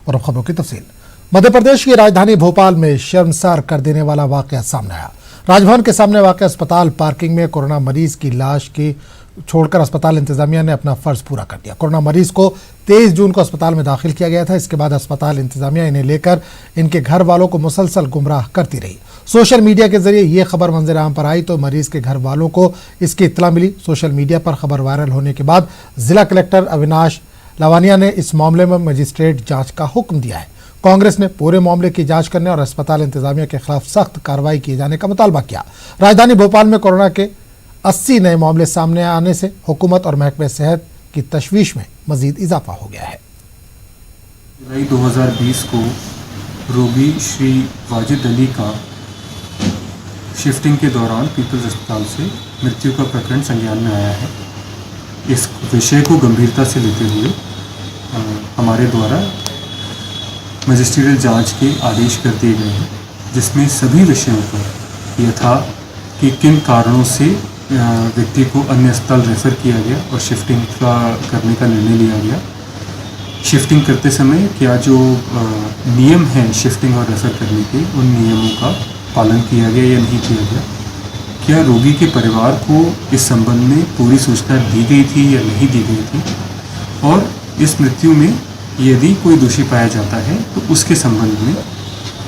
और अब खबरों की तफसील। मध्य प्रदेश की राजधानी भोपाल में शर्मसार कर देने वाला वाकया सामने आया। राजभवन के सामने वाकया अस्पताल पार्किंग में कोरोना मरीज की लाश की छोड़कर अस्पताल इंतजामिया ने अपना फर्ज पूरा कर दिया। कोरोना मरीज को 23 जून को अस्पताल में दाखिल किया गया था। इसके बाद अस्पताल इंतजामिया इन्हें लेकर इनके घर वालों को मुसलसल गुमराह करती रही। सोशल मीडिया के जरिए ये खबर मंजर आम पर आई तो मरीज के घर वालों को इसकी इत्तला मिली। सोशल मीडिया पर खबर वायरल होने के बाद जिला कलेक्टर अविनाश लवानिया ने इस मामले में मजिस्ट्रेट जांच का हुक्म दिया है। कांग्रेस ने पूरे मामले की जांच करने और अस्पताल इंतजामिया के खिलाफ सख्त कार्रवाई किए जाने का मुतालबा किया। राजधानी भोपाल में कोरोना के 80 नए मामले सामने आने से हुकूमत और महकमे सेहत की तशवीश में मजीद इजाफा हो गया है। जुलाई 2020 को रोगी श्री वाजिद अली का शिफ्टिंग के दौरान पीपल्स अस्पताल से मृत्यु का प्रकरण संज्ञान में आया है। इस विषय को गंभीरता से लेते हुए हमारे द्वारा मजिस्ट्रियल जांच के आदेश कर दिए गए हैं, जिसमें सभी विषयों पर यह था कि किन कारणों से व्यक्ति को अन्य अस्पताल रेफ़र किया गया और शिफ्टिंग करने का निर्णय लिया गया। शिफ्टिंग करते समय क्या जो नियम हैं शिफ्टिंग और रेफ़र करने के, उन नियमों का पालन किया गया या नहीं किया गया। क्या रोगी के परिवार को इस संबंध में पूरी सूचना दी गई थी या नहीं दी गई थी, और इस मृत्यु में यदि कोई दोषी पाया जाता है तो उसके संबंध में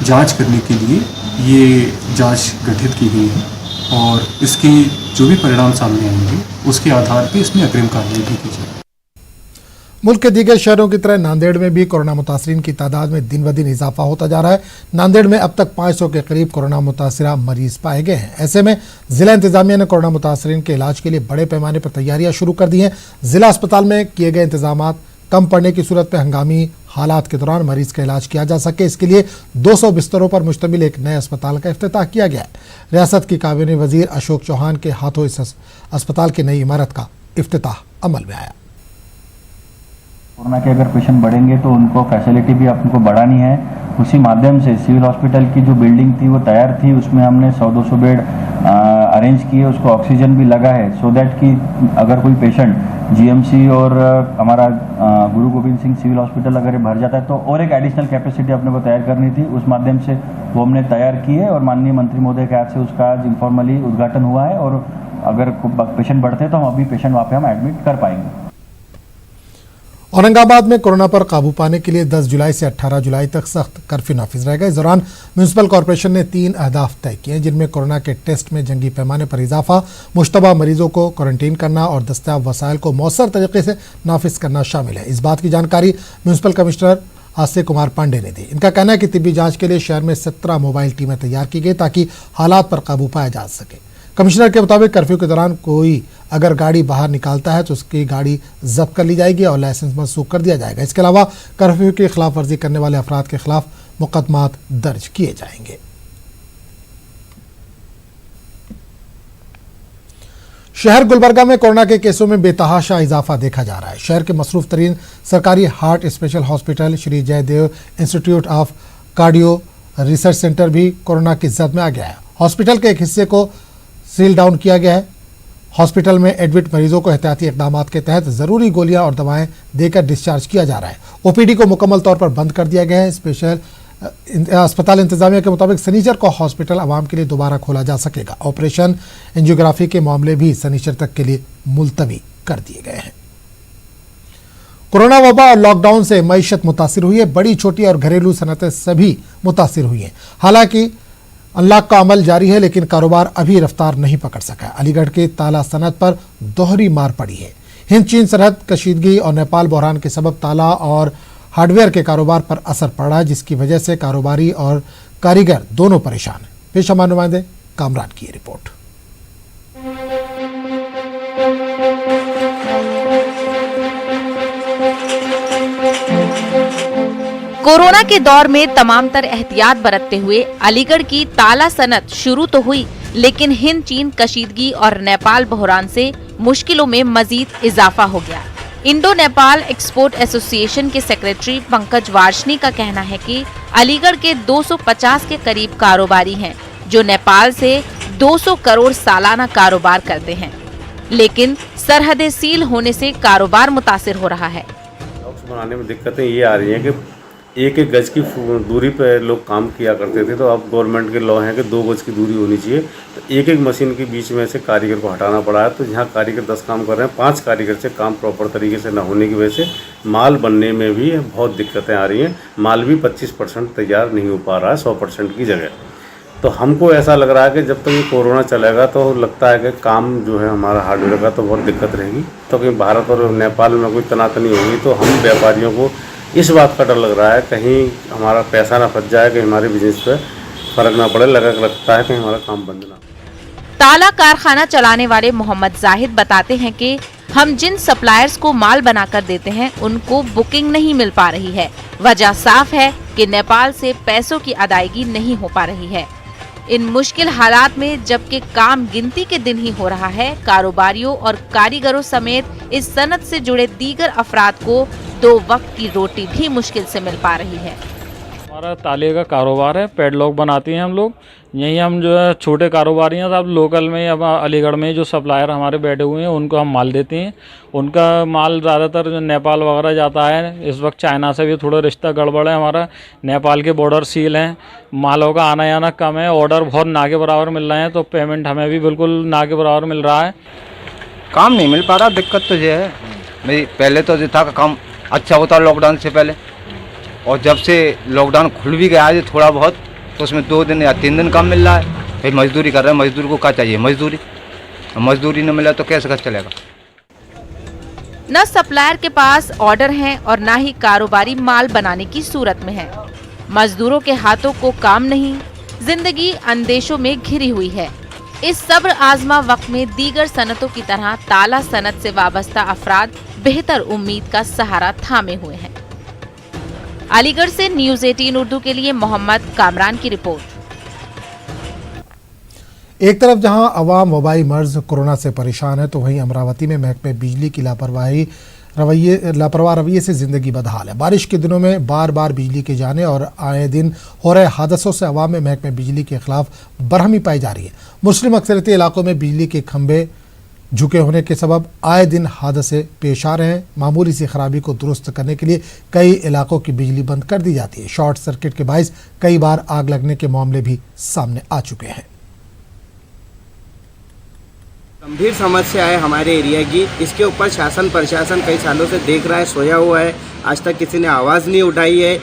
जांच करने के लिए ये जांच गठित की गई है, और इसके जो भी परिणाम सामने आएंगे उसके आधार पर इसमें अग्रिम कार्रवाई भी की जाएगी। मुल्क के दीगर शहरों की तरह नांदेड़ में भी कोरोना मुतासरीन की तादाद में दिन ब दिन इजाफा होता जा रहा है। नांदेड़ में अब तक 500 के करीब कोरोना मुतासरा मरीज पाए गए हैं। ऐसे में जिला इंतजामिया ने कोरोना मुतासरीन के इलाज के लिए बड़े पैमाने पर तैयारियां शुरू कर दी हैं। जिला अस्पताल में किए गए इंतजाम कम पड़ने की सूरत में हंगामी हालात के दौरान मरीज का इलाज किया जा सके, इसके लिए 200 बिस्तरों पर मुश्तमिल एक नए अस्पताल का इफ्तिताह किया गया है। रियासत की काबीना वजीर अशोक चौहान के हाथों इस अस्पताल की नई इमारत का इफ्तिताह अमल में आया। कोरोना के अगर पेशेंट बढ़ेंगे तो उनको फैसिलिटी भी आपको बढ़ानी है। उसी माध्यम से सिविल हॉस्पिटल की जो बिल्डिंग थी वो तैयार थी, उसमें हमने 100-200 बेड अरेंज किए, उसको ऑक्सीजन भी लगा है, सो दैट कि अगर कोई पेशेंट जीएमसी और हमारा गुरु गोविंद सिंह सिविल हॉस्पिटल अगर भर जाता है तो और एक एडिशनल कैपेसिटी अपने को तैयार करनी थी। उस माध्यम से वो हमने तैयार की है और माननीय मंत्री महोदय के हाथ से उसका आज इनफॉर्मली उद्घाटन हुआ है, और अगर पेशेंट बढ़ते हैं तो हम अभी पेशेंट वहाँ पे हम एडमिट कर पाएंगे। औरंगाबाद में कोरोना पर काबू पाने के लिए 10 जुलाई से 18 जुलाई तक सख्त कर्फ्यू नाफिज रहेगा। इस दौरान म्यूनिसिपल कॉरपोरेशन ने 3 अहदाफ तय किए हैं, जिनमें कोरोना के टेस्ट में जंगी पैमाने पर इजाफा, मुश्तबा मरीजों को क्वारंटीन करना और दस्तयाब वसाइल को मौसर तरीके से नाफिज करना शामिल है। इस बात की जानकारी म्यूनिसिपल कमिश्नर आस्तिक कुमार पांडे ने दी। इनका कहना है कि तिब्बी जाँच के लिए शहर में 17 मोबाइल टीमें तैयार की गई ताकि हालात पर काबू पाया जा सके। कमिश्नर के मुताबिक कर्फ्यू के दौरान कोई अगर गाड़ी बाहर निकालता है तो उसकी गाड़ी जब्त कर ली जाएगी और लाइसेंस मनसूख कर दिया जाएगा। इसके अलावा कर्फ्यू की खिलाफ वर्जी करने वाले अफराद के खिलाफ मुकदमात दर्ज किए जाएंगे। शहर गुलबर्गा में कोरोना के केसों में बेतहाशा इजाफा देखा जा रहा है। शहर के मसरूफ तरीन सरकारी heart special hospital Shri Jayadeva institute of cardio research centre भी कोरोना की जद में आ गया है। हॉस्पिटल के एक हिस्से को सील डाउन किया गया है। हॉस्पिटल में एडमिट मरीजों को एहतियाती इकदाम के तहत जरूरी गोलियां और दवाएं देकर डिस्चार्ज किया जा रहा है। ओपीडी को मुकम्मल तौर पर बंद कर दिया गया है। स्पेशल अस्पताल इंतजामिया के मुताबिक शनिचर को हॉस्पिटल आवाम के लिए दोबारा खोला जा सकेगा। ऑपरेशन एंजियोग्राफी के मामले भी शनिचर तक के लिए मुलतवी कर दिए गए हैं। कोरोना वबा और लॉकडाउन से मईशत मुतासिर हुई है। बड़ी छोटी और घरेलू सनतें सभी मुतासिर हुई हैं। हालांकि अनलॉक का अमल जारी है, लेकिन कारोबार अभी रफ्तार नहीं पकड़ सका है। अलीगढ़ के ताला सनत पर दोहरी मार पड़ी है। हिंद चीन सरहद कशीदगी और नेपाल बहरान के सबब ताला और हार्डवेयर के कारोबार पर असर पड़ा, जिसकी वजह से कारोबारी और कारीगर दोनों परेशान हैं। पेश हमारे नुमाइंदे कामरान की रिपोर्ट। कोरोना के दौर में तमाम तर एहतियात बरतते हुए अलीगढ़ की ताला सनत शुरू तो हुई, लेकिन हिंद चीन कशीदगी और नेपाल बहरान से मुश्किलों में मजीद इजाफा हो गया। इंडो नेपाल एक्सपोर्ट एसोसिएशन के सेक्रेटरी पंकज वार्ष्णी का कहना है कि अलीगढ़ के 250 के करीब कारोबारी हैं, जो नेपाल से 200 करोड़ सालाना कारोबार करते हैं, लेकिन सरहदें सील होने से कारोबार मुतासिर हो रहा है। बनाने में दिक्कतें ये आ रही हैं कि एक एक गज की दूरी पर लोग काम किया करते थे, तो अब गवर्नमेंट के लॉ हैं कि 2 गज की दूरी होनी चाहिए। तो एक एक मशीन के बीच में से कारीगर को हटाना पड़ा है। तो जहाँ कारीगर 10 काम कर रहे हैं, 5 कारीगर से काम प्रॉपर तरीके से न होने की वजह से माल बनने में भी बहुत दिक्कतें आ रही हैं। माल भी 25% तैयार नहीं हो पा रहा है 100% की जगह। तो हमको ऐसा लग रहा है कि जब तक ये कोरोना चलेगा तो लगता है कि काम जो है हमारा हार्डवेयर का तो बहुत दिक्कत रहेगी। तो कहीं भारत और नेपाल में कोई तनातनी होगी तो हम व्यापारियों को इस बात का डर लग रहा है कहीं हमारा पैसा ना फंस जाए, कि हमारे बिजनेस पे फर्क ना पड़े। लगता है कि हमारा काम बंद ना। ताला कारखाना चलाने वाले मोहम्मद जाहिद बताते हैं कि हम जिन सप्लायर्स को माल बनाकर देते हैं उनको बुकिंग नहीं मिल पा रही है। वजह साफ है कि नेपाल से पैसों की अदायगी नहीं हो पा रही है। इन मुश्किल हालात में जबकि काम गिनती के दिन ही हो रहा है, कारोबारियों और कारीगरों समेत इस सनत से जुड़े दीगर अफराद को 2 वक्त की रोटी भी मुश्किल से मिल पा रही है। हमारा ताले का कारोबार है, पैडलॉक बनाते हैं हम लोग। यहीं हम जो है छोटे कारोबारी हैं, सब लोकल में या अलीगढ़ में जो सप्लायर हमारे बैठे हुए हैं उनको हम माल देते हैं। उनका माल ज़्यादातर जो नेपाल वगैरह जाता है। इस वक्त चाइना से भी थोड़ा रिश्ता गड़बड़ है हमारा। नेपाल के बॉर्डर सील हैं, मालों का आना जाना कम है, ऑर्डर बहुत ना के बराबर मिल रहे हैं, तो पेमेंट हमें भी बिल्कुल ना के बराबर मिल रहा है। काम नहीं मिल पा रहा, दिक्कत तो ये है भाई। पहले तो था का काम अच्छा होता लॉकडाउन से पहले, और जब से लॉकडाउन खुल भी गया है थोड़ा बहुत, तो उसमें 2 दिन या 3 दिन काम मिल रहा है। भाई मजदूरी कर रहे हैं, मजदूर को क्या चाहिए? मजदूरी न मिला तो कैसे चलेगा? न सप्लायर के पास ऑर्डर हैं और न ही कारोबारी माल बनाने की सूरत में है। मजदूरों के हाथों को काम नहीं, जिंदगी अंदेशों में घिरी हुई है। इस सब्र आजमा वक्त में दीगर सनतों की तरह ताला सनत से वाबस्ता अफराद बेहतर उम्मीद का सहारा थामे हुए हैं। अलीगढ़ से न्यूज़ 18 उर्दू के लिए मोहम्मद कामरान की रिपोर्ट। एक तरफ जहां अवाम वबाई मर्ज कोरोना से परेशान है, तो वहीं अमरावती में महकमे बिजली की लापरवाह रवैये से जिंदगी बदहाल है। बारिश के दिनों में बार बार बिजली के जाने और आए दिन हो रहे हादसों से अवाम में महकमे बिजली के खिलाफ बरहमी पाई जा रही है। मुस्लिम अक्सरियती इलाकों में बिजली के खंभे झुके होने के सबब आए दिन हादसे पेश आ रहे हैं। मामूली सी खराबी को दुरुस्त करने के लिए कई इलाकों की बिजली बंद कर दी जाती है। शॉर्ट सर्किट के बाइस कई बार आग लगने के मामले भी सामने आ चुके हैं। गंभीर समस्या है हमारे एरिया की। इसके ऊपर शासन प्रशासन कई सालों से देख रहा है, सोया हुआ है। आज तक किसी ने आवाज़ नहीं उठाई है।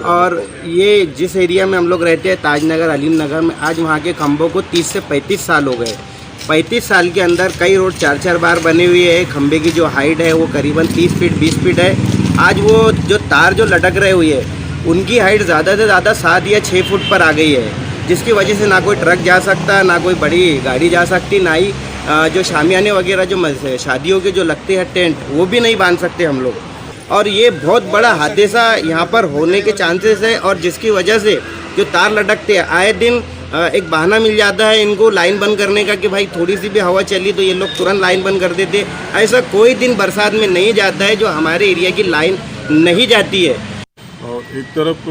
और ये जिस एरिया में हम लोग रहते हैं, ताजनगर, अलीम नगर में, आज वहाँ के खंभों को 30 से 35 साल हो गए। 35 साल के अंदर कई रोड 4-4 बार बने हुए हैं। खंभे की जो हाइट है वो करीबन 30 फीट 20 फीट है। आज वो जो तार जो लटक रहे हुए है उनकी हाइट ज़्यादा से ज़्यादा 7 या 6 फुट पर आ गई है, जिसकी वजह से ना कोई ट्रक जा सकता, ना कोई बड़ी गाड़ी जा सकती, ना ही जो शामियाने वगैरह जो शादियों के जो लगते हैं टेंट, वो भी नहीं बांध सकते हम लोग। और ये बहुत बड़ा हादसा यहाँ पर होने के चांसेस है। और जिसकी वजह से जो तार लटकते हैं, आए दिन एक बहाना मिल जाता है इनको लाइन बंद करने का कि भाई थोड़ी सी भी हवा चली तो ये लोग तुरंत लाइन बंद कर देते। ऐसा कोई दिन बरसात में नहीं जाता है जो हमारे एरिया की लाइन नहीं जाती है। और एक तरफ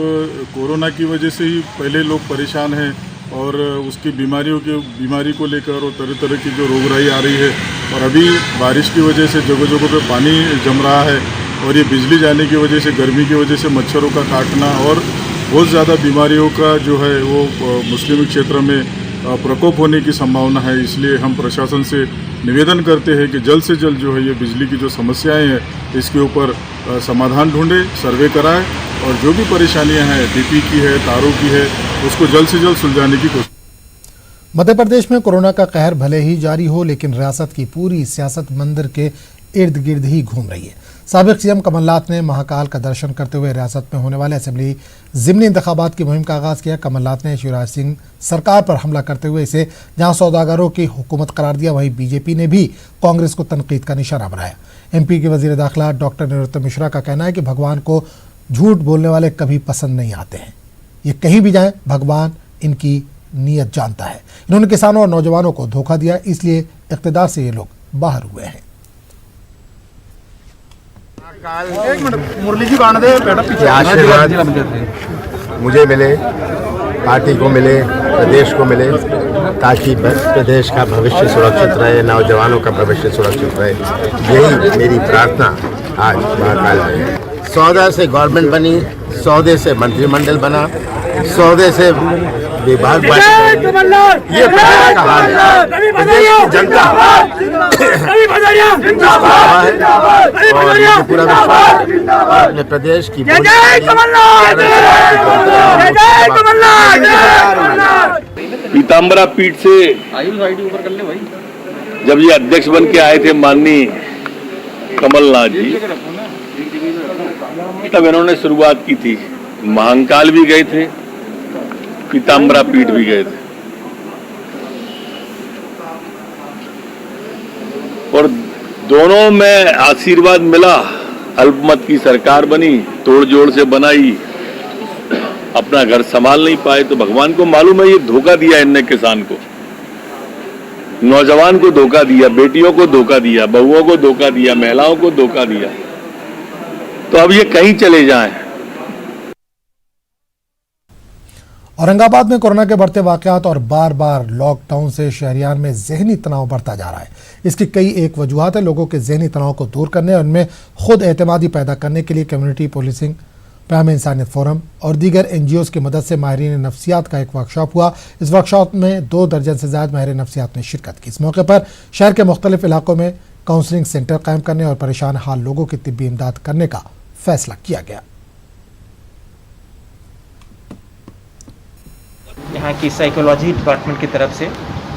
कोरोना की वजह से ही पहले लोग परेशान हैं, और उसकी बीमारी को लेकर और तरह तरह की जो रोगराई आ रही है। और अभी बारिश की वजह से जगह जगह पे पानी जम रहा है, और ये बिजली जाने की वजह से, गर्मी की वजह से मच्छरों का काटना और बहुत ज़्यादा बीमारियों का जो है वो मुस्लिम क्षेत्र में प्रकोप होने की संभावना है। इसलिए हम प्रशासन से निवेदन करते हैं कि जल्द से जल्द जो है ये बिजली की जो समस्याएं हैं इसके ऊपर समाधान ढूंढे, सर्वे कराएं, और जो भी परेशानियां हैं डीपी की है, तारों की है, उसको जल्द से जल्द सुलझाने की कोशिश। मध्य प्रदेश में कोरोना का कहर भले ही जारी हो, लेकिन रियासत की पूरी सियासत मंदिर के इर्द गिर्द ही घूम रही है। साबिक सीएम कमलनाथ ने महाकाल का दर्शन करते हुए रियासत में होने वाले असेंबली ज़िमनी इंतखाबात की मुहिम का आगाज़ किया। कमलनाथ ने शिवराज सिंह सरकार पर हमला करते हुए इसे जहां सौदागरों की हुकूमत करार दिया, वहीं बीजेपी ने भी कांग्रेस को तनकीद का निशाना बनाया। एमपी के वजीर दाखिला डॉक्टर निरोत्तम मिश्रा का कहना है कि भगवान को झूठ बोलने वाले कभी पसंद नहीं आते हैं। ये कहीं भी जाएं, भगवान इनकी नीयत जानता है। इन्होंने किसानों और नौजवानों को धोखा दिया, इसलिए इक़्तिदार से ये लोग बाहर हुए हैं। आशीर्वाद मुझे मिले, पार्टी को मिले, प्रदेश को मिले, ताकि प्रदेश का भविष्य सुरक्षित रहे, नौजवानों का भविष्य सुरक्षित रहे। यही मेरी प्रार्थना आज महाकाल में है। 14 से गवर्नमेंट बनी, सौदे से मंत्रिमंडल बना, सौदे से विभाग बांटे। ये प्रदेश का हाल है। प्रदेश की जनता और मुझे पूरा विश्वास है अपने प्रदेश की पीताम्बरा पीठ से जब ये अध्यक्ष बन के आए थे माननीय कमलनाथ जी, तब इन्होंने शुरुआत की थी। महाकाल भी गए थे, पीताम्बरा पीठ भी गए थे, और दोनों में आशीर्वाद मिला। अल्पमत की सरकार बनी, तोड़ जोड़ से बनाई, अपना घर संभाल नहीं पाए। तो भगवान को मालूम है ये धोखा दिया इनने किसान को, नौजवान को धोखा दिया, बेटियों को धोखा दिया, बहुओं को धोखा दिया, महिलाओं को धोखा दिया। तो अब ये कहीं चले जाएं। औरंगाबाद में कोरोना के बढ़ते वाकयात और बार बार लॉकडाउन से शहरियार में जहनी तनाव बढ़ता जा रहा है। इसकी कई एक वजूहत है। लोगों के जहनी तनाव को दूर करने और उनमें खुद एतमादी पैदा करने के लिए कम्युनिटी पुलिसिंग, पैम इंसानियत फोरम और दीगर NGOs की मदद से माहिरीन नफ्सियात का एक वर्कशॉप हुआ। इस वर्कशॉप में 2 दर्जन से ज्यादा माहिर नफ्सियात ने शिरकत की। इस मौके पर शहर के मुख्तलिफ इलाकों में काउंसलिंग सेंटर कायम करने और परेशान हाल लोगों की तिब्बी इमदाद करने का फैसला किया गया। यहाँ की साइकोलॉजी डिपार्टमेंट की तरफ से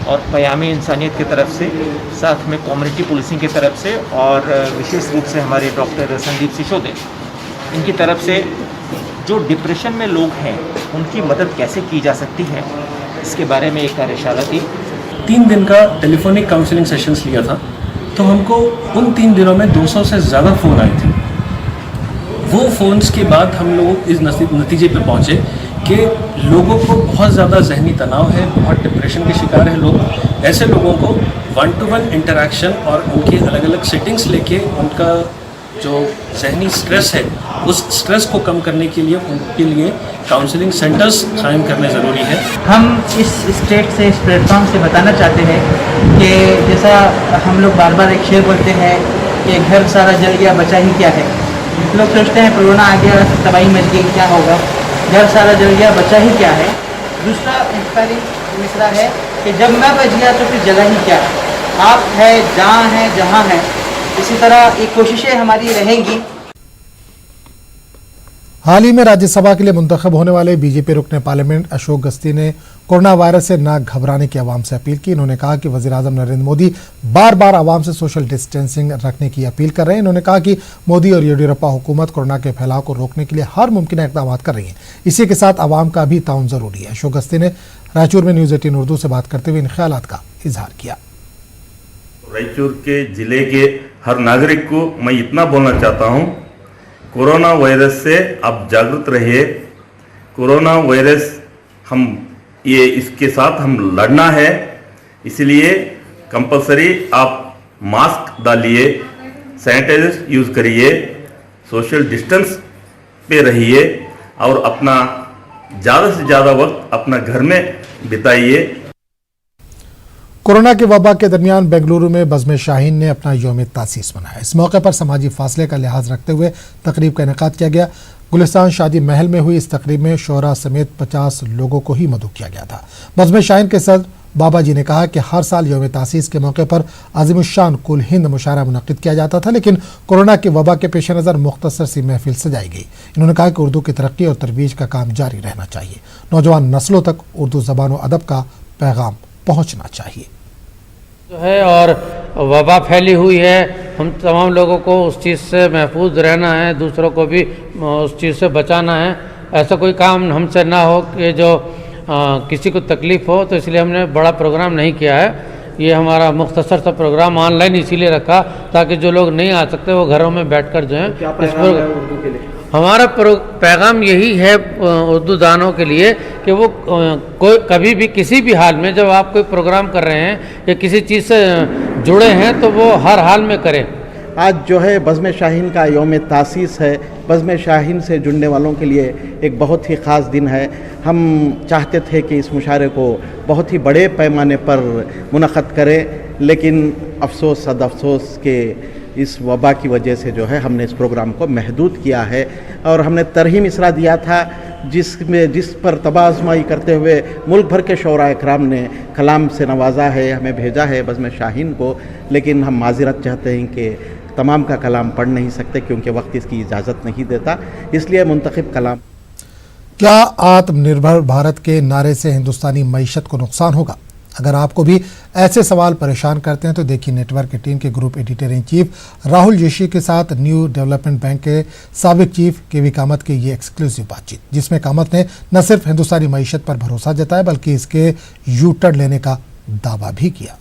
और पयामी इंसानियत की तरफ से, साथ में कम्युनिटी पुलिसिंग की तरफ से और विशेष रूप से हमारे डॉक्टर संदीप सिसोदे, इनकी तरफ से जो डिप्रेशन में लोग हैं उनकी मदद कैसे की जा सकती है, इसके बारे में एक कार्यशाला थी। 3 दिन का टेलीफोनिक काउंसलिंग सेशंस लिया था, तो हमको उन 3 दिनों में 200 से ज़्यादा फ़ोन आए थे। वो फ़ोन्स के बाद हम लोग इस नतीजे पर पहुँचे कि लोगों को बहुत ज़्यादा जहनी तनाव है, बहुत डिप्रेशन के शिकार हैं लोग। ऐसे लोगों को 1-to-1 इंटरेक्शन और उनकी अलग अलग सेटिंग्स लेके उनका जो जहनी स्ट्रेस है उस स्ट्रेस को कम करने के लिए उनके लिए काउंसलिंग सेंटर्स कायम करने ज़रूरी है। हम इस स्टेट से, इस प्लेटफॉर्म से बताना चाहते हैं कि जैसा हम लोग बार बार एक शेर बोलते हैं कि घर सारा जल गया बचा ही क्या है। लोग सोचते हैं कोरोना आ गया तबाही मच गई, क्या होगा, घर सारा जल गया बचा ही क्या है। दूसरा इंस्पायरिंग मिसरा है कि जब मैं बच गया तो फिर जला ही क्या है। आप है, जहाँ है, जहाँ है। इसी तरह ये कोशिशें हमारी रहेंगी। हाल ही में राज्यसभा के लिए मुंतखब होने वाले बीजेपी रुकने पार्लियामेंट अशोक गस्ती ने कोरोना वायरस से न घबराने की आवाम से अपील की। इन्होंने कहा कि वज़ीर-ए-आज़म नरेंद्र मोदी बार बार आवाम से सोशल डिस्टेंसिंग रखने की अपील कर रहे हैं। इन्होंने कहा कि मोदी और येडियुरप्पा हुकूमत कोरोना के फैलाव को रोकने के लिए हर मुमकिन इक़दाम कर रही है। इसी के साथ आवाम का भी ताउन जरूरी है। अशोक गस्ती ने रायचूर में न्यूज़ 18 उर्दू से बात करते हुए इन ख्यालात का इजहार किया। रायचूर के जिले के हर नागरिक को मैं इतना बोलना चाहता हूँ, कोरोना वायरस से आप जागरूक रहिए। कोरोना वायरस इसके साथ हम लड़ना है, इसलिए कंपलसरी आप मास्क डालिए, सैनिटाइजर यूज़ करिए, सोशल डिस्टेंस पे रहिए और अपना ज़्यादा से ज़्यादा वक्त अपना घर में बिताइए। कोरोना के वबा के दरमियान बेंगलुरु में बज़्म शाहीन ने अपना यौम तासीस मनाया। इस मौके पर समाजी फासले का लिहाज रखते हुए तकरीब का इनेकाद किया गया। गुलिस्तान शादी महल में हुई इस तकरीब में शोरा समेत 50 लोगों को ही मदऊ किया गया था। बज़्म शाहीन के सदर बाबा जी ने कहा कि हर साल यौम तासीस के मौके पर अज़ीमुश्शान कुल हिंद मुशायरा मुनक़िद किया जाता था, लेकिन कोरोना के वबा के पेश नज़र मुख्तसर सी महफिल सजाई गई। इन्होंने कहा कि उर्दू की तरक्की और तरवीज का काम जारी रहना चाहिए। नौजवान नस्लों तक उर्दू ज़बान व अदब का पैगाम पहुँचना चाहिए जो है। और वबा फैली हुई है, हम तमाम लोगों को उस चीज़ से महफूज रहना है, दूसरों को भी उस चीज़ से बचाना है। ऐसा कोई काम हमसे ना हो कि जो किसी को तकलीफ़ हो, तो इसलिए हमने बड़ा प्रोग्राम नहीं किया है। ये हमारा मुख्तसर सा प्रोग्राम ऑनलाइन इसीलिए रखा ताकि जो लोग नहीं आ सकते वो घरों में बैठकर जो है इस पर हमारा पैगाम यही है उर्दू दानों के लिए कि वो कोई कभी भी किसी भी हाल में जब आप कोई प्रोग्राम कर रहे हैं या किसी चीज़ से जुड़े हैं तो वो हर हाल में करें। आज जो है बज़्म शाहीन का यौम तासीस है। बज़्म शाहीन से जुड़ने वालों के लिए एक बहुत ही ख़ास दिन है। हम चाहते थे कि इस मुशायरे को बहुत ही बड़े पैमाने पर मुनक़्क़द करें, लेकिन अफसोस सद अफसोस के इस वबा की वजह से जो है हमने इस प्रोग्राम को महदूद किया है। और हमने तरहीम इसरा दिया था जिस पर तबाज़माई करते हुए मुल्क भर के शोरा इकराम ने कलाम से नवाजा है, हमें भेजा है बज़्म शाहीन को। लेकिन हम माज़रत चाहते हैं कि तमाम का कलाम पढ़ नहीं सकते क्योंकि वक्त इसकी इजाज़त नहीं देता, इसलिए मुंतखब कलाम। क्या आत्मनिर्भर भारत के नारे से हिंदुस्तानी मईशत को नुकसान होगा? अगर आपको भी ऐसे सवाल परेशान करते हैं तो देखिए नेटवर्क की टीम के group editor in chief Rahul Joshi के साथ न्यू डेवलपमेंट बैंक के साबिक चीफ केवी कामत की ये एक्सक्लूसिव बातचीत, जिसमें कामत ने न सिर्फ हिंदुस्तानी मईशत पर भरोसा जताया बल्कि इसके यू टर्न लेने का दावा भी किया।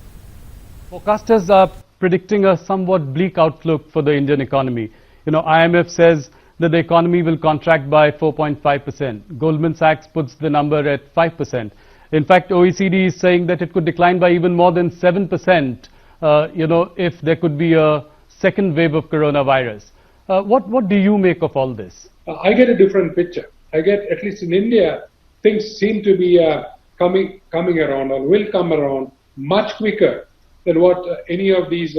Forecasters are predicting a somewhat bleak outlook for the Indian economy. You know, IMF says that the economy will contract by 4.5%. Goldman Sachs puts the number at 5%. In fact, OECD is saying that it could decline by even more than 7%, if there could be a second wave of coronavirus. What do you make of all this? I get a different picture. I get, at least in India, things seem to be coming around or will come around much quicker than what any of these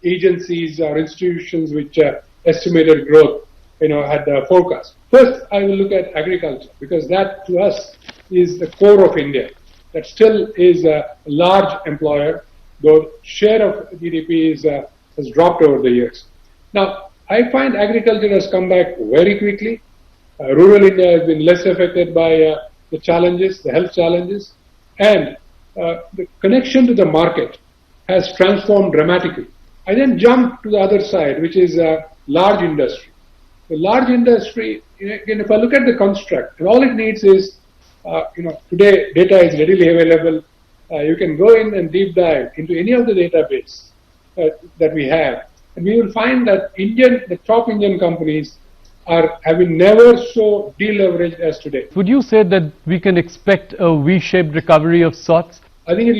agencies or institutions which estimated growth, had forecast. First, I will look at agriculture because that to us is the core of India. That still is a large employer, though share of GDP has dropped over the years. Now, I find agriculture has come back very quickly. Rural India has been less affected by the challenges, the health challenges, and the connection to the market has transformed dramatically. I then jump to the other side, which is large industry. The large industry, again, if I look at the construct, and all it needs is, today data is readily available. You can go in and deep dive into any of the database that we have, and we will find that the top Indian companies have been never so deleveraged as today. Would you say that we can expect a V-shaped recovery of sorts? I think it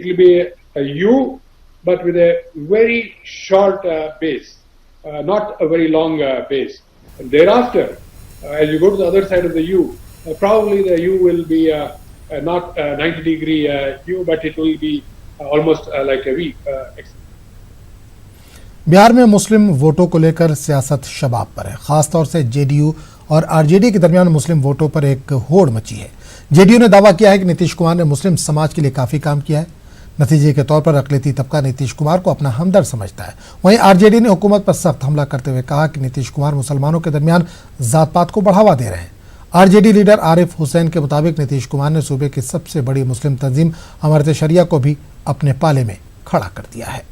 will be a U, but with a very short base, not a very long base. And thereafter, as you go to the other side of the U, probably the U will be not a 90-degree U, but it will be almost like a V. Bihar में मुस्लिम वोटों को लेकर सियासत शबाब पर है। खासतौर से JDU और आरजेडी के दरमियान मुस्लिम वोटों पर एक होड़ मची है। जेडीयू ने दावा किया है कि नीतीश कुमार ने मुस्लिम समाज के लिए काफी काम किया है। नतीजे के तौर पर अक़लियती तबका नीतीश कुमार को अपना हमदर्द समझता है। वहीं आरजेडी ने हुकूमत पर सख्त हमला करते हुए कहा कि नीतीश कुमार मुसलमानों के दरमियान जात पात को बढ़ावा दे रहे हैं। आरजेडी लीडर आरिफ हुसैन के मुताबिक नीतीश कुमार ने सूबे की सबसे बड़ी मुस्लिम तंजीम अमरत शरिया को भी अपने पाले में खड़ा कर दिया है।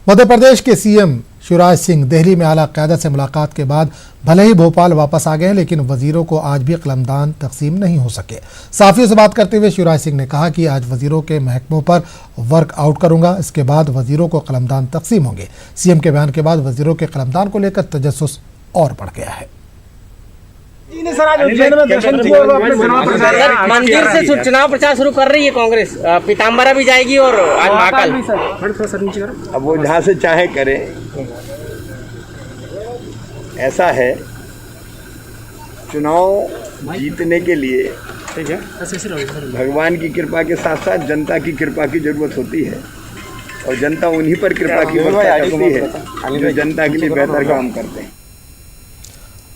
मध्य प्रदेश के सीएम शिवराज सिंह दिल्ली में आला क़यादत से मुलाकात के बाद भले ही भोपाल वापस आ गए हैं, लेकिन वजीरों को आज भी कलमदान तकसीम नहीं हो सके। सहाफ़ियों से बात करते हुए शिवराज सिंह ने कहा कि आज वजीरों के महकमों पर वर्कआउट करूंगा, इसके बाद वजीरों को कलमदान तकसीम होंगे। सीएम के बयान के बाद वजीरों के कलमदान को लेकर तजस्सुस और बढ़ गया है। मंदिर से चुनाव प्रचार शुरू कर रही है कांग्रेस, पीताम्बरा भी जाएगी और आज महाकाल। अब वो जहाँ से चाहे करें, ऐसा है चुनाव जीतने के लिए भगवान की कृपा के साथ साथ जनता की कृपा की जरूरत होती है, और जनता उन्हीं पर कृपा की करती है जो जनता के लिए बेहतर काम करते हैं।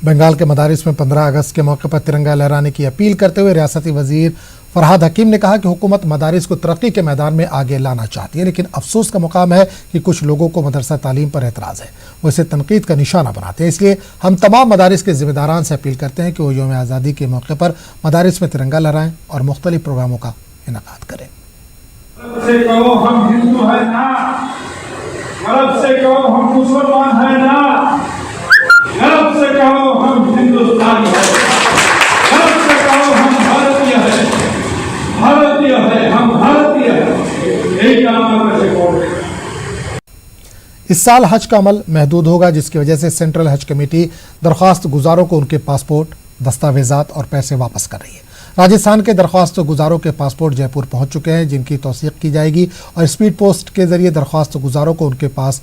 बंगाल के मदारिस में 15 अगस्त के मौके पर तिरंगा लहराने की अपील करते हुए रियासती वजीर फरहाद हकीम ने कहा कि हुकूमत मदारिस को तरक्की के मैदान में आगे लाना चाहती है, लेकिन अफसोस का मुकाम है कि कुछ लोगों को मदरसा तालीम पर एतराज़ है, वो इसे तनकीद का निशाना बनाते हैं। इसलिए हम तमाम मदारिस के जिम्मेदारान से अपील करते हैं कि वो यौम आज़ादी के मौके पर मदारिस में तिरंगा लहराएं और मुख्तलिफ प्रोग्रामों का इनेकाद करें। से कहो हम हिंदुस्तानी हैं, से कहो हम भारतीय हैं, हम भारतीय हैं, यही काम। इस साल हज का अमल महदूद होगा, जिसकी वजह से सेंट्रल हज कमेटी दरख्वास्त गुजारों को उनके पासपोर्ट, दस्तावेजात और पैसे वापस कर रही है। राजस्थान के दरख्वास्त गुजारों के पासपोर्ट जयपुर पहुंच चुके हैं, जिनकी तौसीक की जाएगी और स्पीड पोस्ट के जरिए दरख्वास्त गुजारों को उनके पास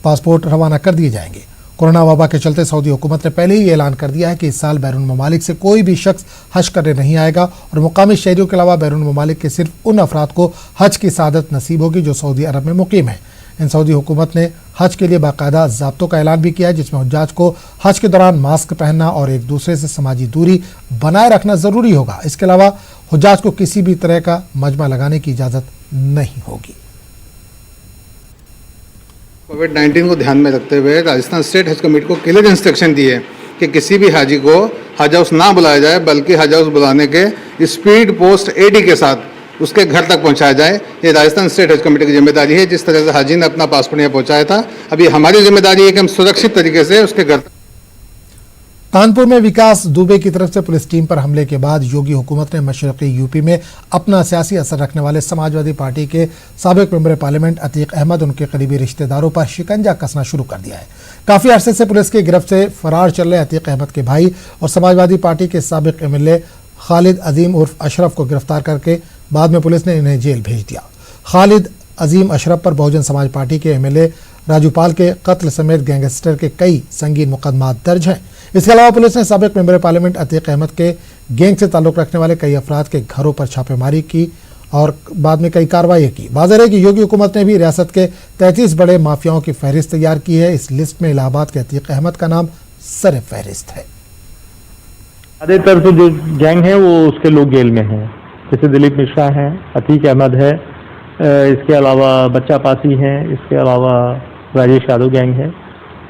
पासपोर्ट रवाना कर दिए जाएंगे। कोरोना वबा के चलते सऊदी हुकूमत ने पहले ही ऐलान कर दिया है कि इस साल बैरून ममालिक से कोई भी शख्स हज करने नहीं आएगा और मुकामी शहरियों के अलावा बैरून ममालिक के सिर्फ उन अफराद को हज की सादत नसीब होगी जो सऊदी अरब में मुकीम है। इन सऊदी हुकूमत ने हज के लिए बाकायदा ज़ाब्तों का ऐलान भी किया है, जिसमें हुज्जाज को हज के दौरान मास्क पहनना और एक दूसरे से समाजी दूरी बनाए रखना ज़रूरी होगा। इसके अलावा हुज्जाज को किसी भी तरह का मजमा लगाने की इजाज़त नहीं होगी। कोविड-19 को ध्यान में रखते हुए राजस्थान स्टेट हज कमेटी को क्लियर इंस्ट्रक्शन दिए कि किसी भी हाजी को हज हाउस ना बुलाया जाए, बल्कि हज हाउस बुलाने के स्पीड पोस्ट एडी के साथ उसके घर तक पहुंचाया जाए। ये राजस्थान स्टेट हज कमेटी की जिम्मेदारी है। जिस तरह से हाजी ने अपना पासपोर्ट यहाँ पहुंचाया था, अभी हमारी जिम्मेदारी है कि हम सुरक्षित तरीके से उसके घर तक। कानपुर में विकास दुबे की तरफ से पुलिस टीम पर हमले के बाद योगी हुकूमत ने मशरक़ी यूपी में अपना सियासी असर रखने वाले समाजवादी पार्टी के साबिक मेंबर पार्लियामेंट अतीक अहमद उनके करीबी रिश्तेदारों पर शिकंजा कसना शुरू कर दिया है। काफी अरसे से पुलिस की गिरफ्त से फरार चल रहे अतीक अहमद के भाई और समाजवादी पार्टी के साबिक एमएलए खालिद अजीम उर्फ अशरफ को गिरफ्तार करके बाद में पुलिस ने इन्हें जेल भेज दिया। खालिद अजीम अशरफ पर बहुजन समाज पार्टी के एमएलए राजूपाल के कत्ल समेत गैंगस्टर के कई संगीन मुकदमात दर्ज हैं। इसके अलावा पुलिस ने साबिक मेंबर पार्लियामेंट अतीक अहमद के गैंग से ताल्लुक रखने वाले कई अफराद के घरों पर छापेमारी की और बाद में कई कार्रवाई की। वाज़ेह है कि योगी हुकूमत ने भी रियासत के 33 बड़े माफियाओं की फहरिस्त तैयार की है। इस लिस्ट में इलाहाबाद के अतीक अहमद का नाम सर फहरिस्त है। ज्यादातर तो जो गैंग है वो उसके लोग जेल में हैं, जैसे दिलीप मिश्रा हैं, अतीक अहमद है, इसके अलावा बच्चा पासी हैं, इसके अलावा राजेश यादव गैंग है,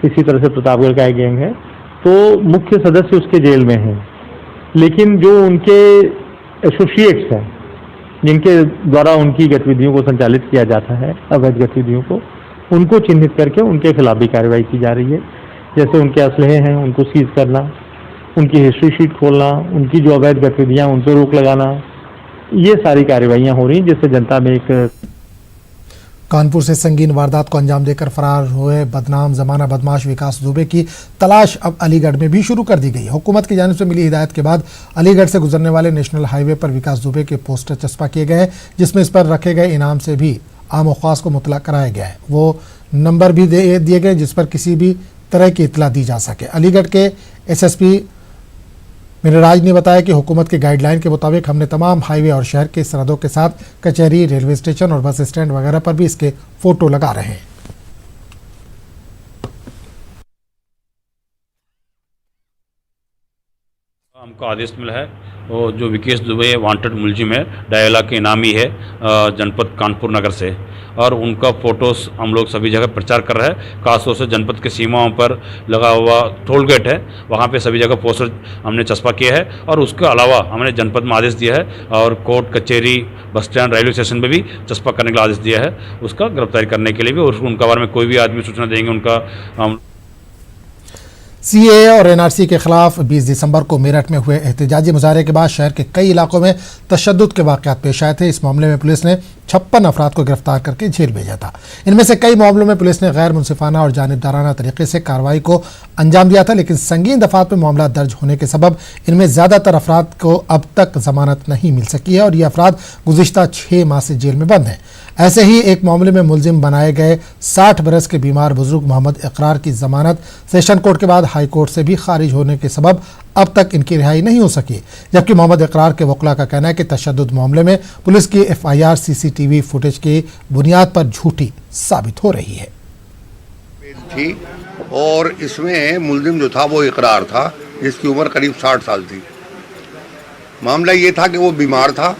इसी तरह से प्रतापगढ़ का एक गैंग है। तो मुख्य सदस्य उसके जेल में हैं, लेकिन जो उनके एसोसिएट्स हैं जिनके द्वारा उनकी गतिविधियों को संचालित किया जाता है, अवैध गतिविधियों को, उनको चिन्हित करके उनके खिलाफ भी कार्रवाई की जा रही है। जैसे उनके असलहे हैं उनको सीज करना, उनकी हिस्ट्री शीट खोलना, उनकी जो अवैध गतिविधियां उन पर रोक लगाना, ये सारी कार्रवाइयां हो रही हैं, जिससे जनता में एक। कानपुर से संगीन वारदात को अंजाम देकर फरार हुए बदनाम जमाना बदमाश विकास दुबे की तलाश अब अलीगढ़ में भी शुरू कर दी गई। हुकूमत की जानिब से मिली हिदायत के बाद अलीगढ़ से गुजरने वाले नेशनल हाईवे पर विकास दुबे के पोस्टर चस्पा किए गए हैं, जिसमें इस पर रखे गए इनाम से भी आम खास को मुतला कराया गया है। वो नंबर भी दिए गए जिस पर किसी भी तरह की इतला दी जा सके। अलीगढ़ के एसएसपी मिनराज ने बताया कि हुकूमत की गाइडलाइन के मुताबिक हमने तमाम हाईवे और शहर के सरहदों के साथ कचहरी, रेलवे स्टेशन और बस स्टैंड वगैरह पर भी इसके फोटो लगा रहे हैं। हमको आदेश मिला है वो जो विकेश दुबे वांटेड मुलजिम है, डायला के इनामी है जनपद कानपुर नगर से, और उनका फोटोस हम लोग सभी जगह प्रचार कर रहे हैं। खासतौर से जनपद के सीमाओं पर लगा हुआ टोल गेट है, वहाँ पे सभी जगह पोस्टर हमने चस्पा किया है, और उसके अलावा हमने जनपद में आदेश दिया है और कोर्ट, कचहरी, बस स्टैंड, रेलवे स्टेशन पर भी चस्पा करने का आदेश दिया है, उसका गिरफ्तारी करने के लिए भी। और उनका बारे में कोई भी आदमी सूचना देंगे उनका हम। सीएए और एनआरसी के खिलाफ 20 दिसंबर को मेरठ में हुए एहतजाजी मुजाहरे के बाद शहर के कई इलाकों में तशद्दुद के वाक़यात पेश आए थे। इस मामले में पुलिस ने 56 अफराद को गिरफ्तार करके जेल भेजा था। इनमें से कई मामलों में पुलिस ने गैर मुनसिफाना और जानिबदाराना तरीके से कार्रवाई को अंजाम दिया था, लेकिन संगीन दफात में मामला दर्ज होने के सबब इनमें ज़्यादातर अफराद को अब तक जमानत नहीं मिल सकी है और ये अफराद गुज़िश्ता 6 माह से जेल में बंद हैं। ऐसे ही एक मामले में मुलजिम बनाए गए 60 बरस के बीमार बुजुर्ग मोहम्मद इकरार की जमानत सेशन कोर्ट के बाद हाई कोर्ट से भी खारिज होने के सबब अब तक इनकी रिहाई नहीं हो सकी, जबकि मोहम्मद इकरार के वकला का कहना है कि तशद्दुद मामले में पुलिस की एफआईआर सीसीटीवी फुटेज की बुनियाद पर झूठी साबित हो रही है। थी और इसमें मुलजिम जो था वो इकरार था, जिसकी उम्र करीब 60 साल थी। मामला ये था कि वो बीमार था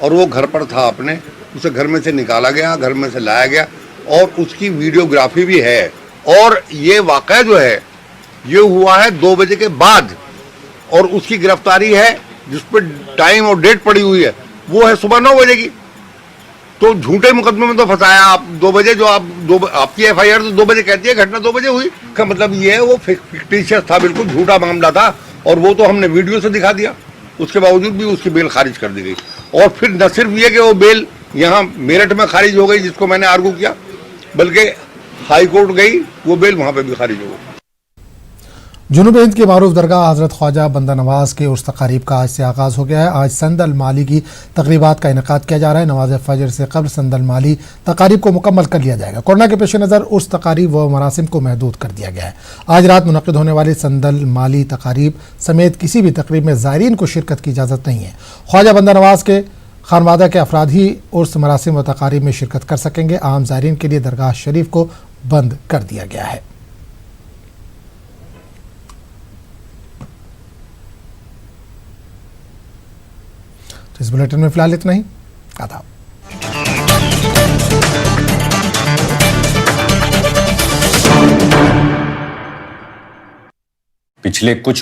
और वो घर पर था अपने, उसे घर में से निकाला गया, घर में से लाया गया और उसकी वीडियोग्राफी भी है। और ये वाक़या जो है ये हुआ है 2 बजे के बाद, और उसकी गिरफ्तारी है जिस पर टाइम और डेट पड़ी हुई है वो है सुबह 9 बजे की। तो झूठे मुकदमे में तो फंसाया आप 2 बजे, जो आप आपकी एफआईआर तो 2 बजे कहती है, घटना 2 बजे हुई का मतलब ये है वो फिक्टिशियस था, बिल्कुल झूठा मामला था। और वो तो हमने वीडियो से दिखा दिया, उसके बावजूद भी उसकी बेल खारिज कर दी गई। और फिर न सिर्फ ये कि वो बेल यहाँ मेरठ में खारिज हो गई जिसको मैंने आर्गू किया, बल्कि हाई कोर्ट गई, वो बेल वहाँ पे भी खारिज हो गई। जुनूब हिंद की मारूफ दरगाह हज़रत ख्वाजा बंदा नवाज के उर्स तकारीब का आज से आगाज़ हो गया है। आज संदल माली की तकरीबात का इनेकाद किया जा रहा है। नमाज फजर से कबल संदल माली तकारीब को मुकम्मल कर लिया जाएगा। कोरोना के पेश नज़र उर्स तकारीब व मरासिम को महदूद कर दिया गया है। आज रात मुनक़िद होने वाली संदल माली तकारीब समेत किसी भी तकरीब में ज़ायरीन को शिरकत की इजाज़त नहीं है। ख्वाजा बंदा नवाज के खानवादा के अफराद ही उर्स मरासिम व तकारीब में शिरकत कर सकेंगे। आम ज़ायरीन के लिए दरगाह शरीफ को बंद कर दिया गया है। इस बुलेटिन में फिलहाल इतना ही। आदाब। पिछले कुछ